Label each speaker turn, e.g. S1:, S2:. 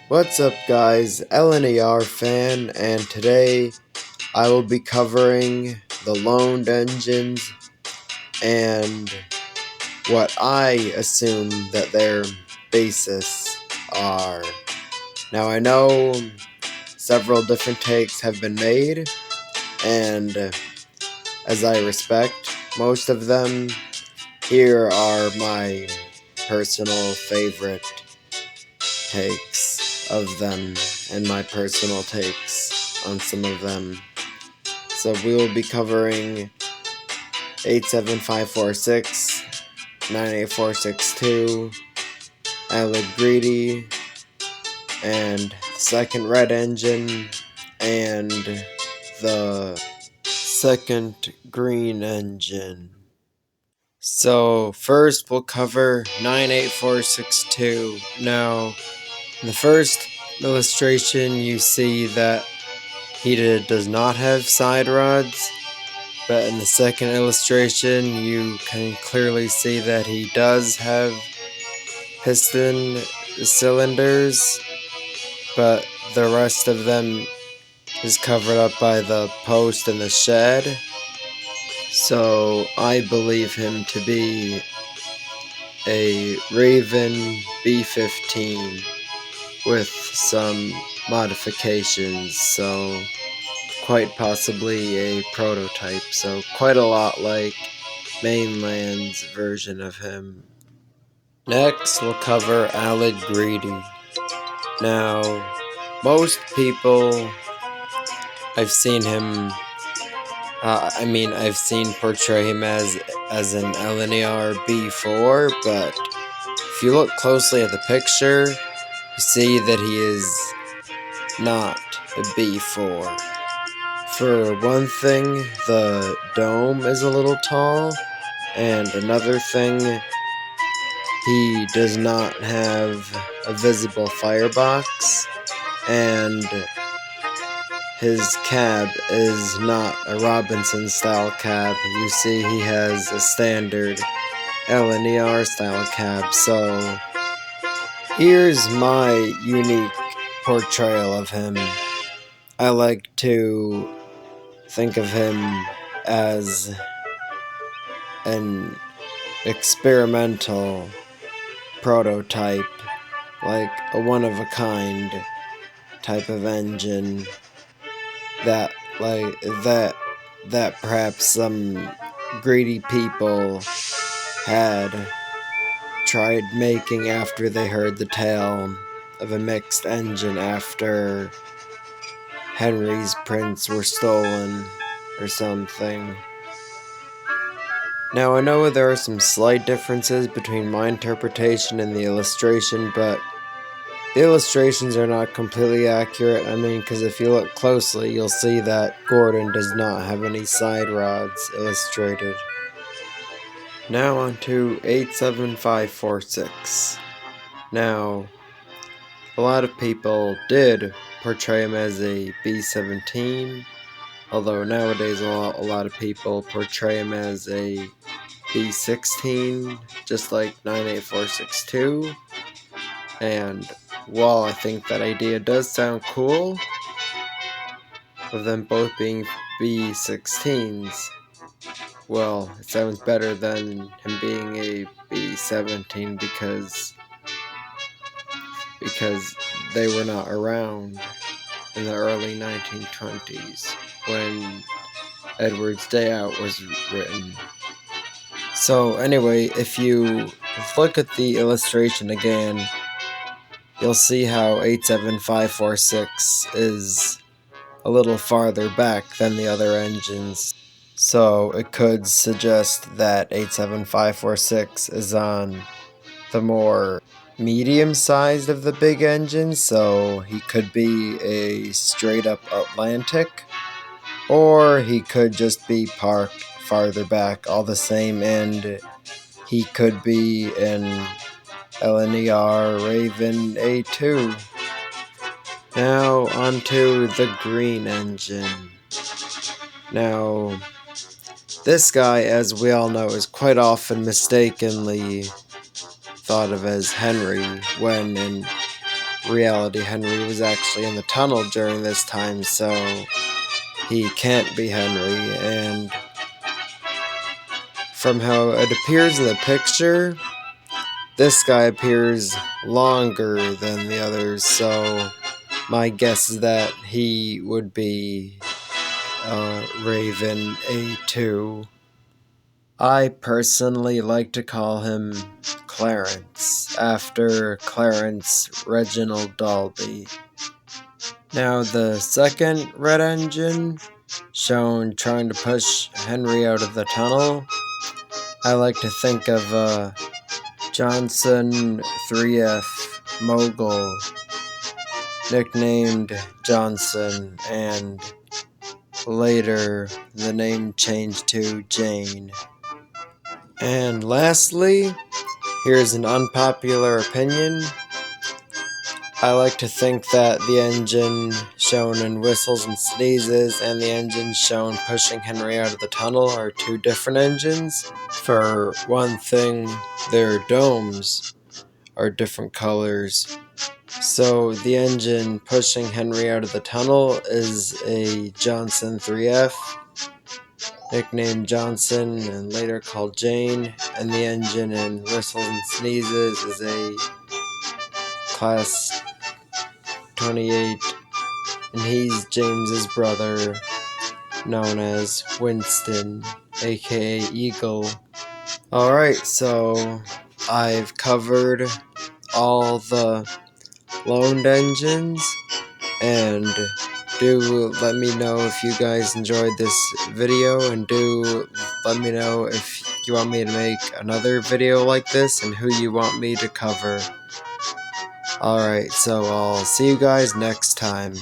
S1: What's up guys, LNER fan, and today I will be covering the loaned engines and what I assume that their basis are. Now I know several different takes have been made, and as I respect most of them, here are my personal favorite takes of them and my personal takes on some of them. So we will be covering 87546, 98462, Alec Greedy, and second red engine, and the second green engine. So first we'll cover 98462. Now, in the first illustration you see that he does not have side rods, but in the second illustration you can clearly see that he does have piston cylinders, but the rest of them is covered up by the post and the shed. So I believe him to be a Raven B15 with some modifications, so quite possibly a prototype, so quite a lot like Mainland's version of him. Next we'll cover Alec Greedy. Now, most people I've seen portray him as an LNER B4, but if you look closely at the picture, you see that he is not a B4. For one thing, the dome is a little tall, and another thing, he does not have a visible firebox, and his cab is not a Robinson style cab. You see he has a standard LNER style cab, so here's my unique portrayal of him. I like to think of him as an experimental prototype, like a one-of-a-kind type of engine that perhaps some greedy people had tried making after they heard the tale of a mixed engine after Henry's prints were stolen or something. Now, I know there are some slight differences between my interpretation and the illustration, but the illustrations are not completely accurate. Because if you look closely, you'll see that Gordon does not have any side rods illustrated. Now on to 87546. Now, a lot of people did portray him as a B17, although nowadays a lot of people portray him as a B16, just like 98462. And while I think that idea does sound cool, of them both being B16s, well, it sounds better than him being a B17 because they were not around in the early 1920s when Edward's Day Out was written. So anyway, if you look at the illustration again, you'll see how 87546 is a little farther back than the other engines. So it could suggest that 87546 is on the more medium-sized of the big engines, so he could be a straight-up Atlantic, or he could just be parked farther back all the same, and he could be an LNER Raven A2. Now onto the green engine. Now, this guy, as we all know, is quite often mistakenly thought of as Henry, when in reality, Henry was actually in the tunnel during this time, so he can't be Henry. And from how it appears in the picture, this guy appears longer than the others, so my guess is that he would be Raven A2. I personally like to call him Clarence, after Clarence Reginald Dalby. Now, the second red engine, shown trying to push Henry out of the tunnel, I like to think of Johnson 3F Mogul, nicknamed Johnson, and later the name changed to Jane. And lastly, here's an unpopular opinion. I like to think that the engine shown in whistles and sneezes and the engine shown pushing Henry out of the tunnel are two different engines. For one thing, their domes are different colors. So the engine pushing Henry out of the tunnel is a Johnson 3F, nicknamed Johnson and later called Jane, and the engine in whistles and sneezes is a Class 28, and he's James's brother, known as Winston, aka Eagle. Alright, so I've covered all the loaned engines, and do let me know if you guys enjoyed this video, and do let me know if you want me to make another video like this and who you want me to cover. Alright, so I'll see you guys next time.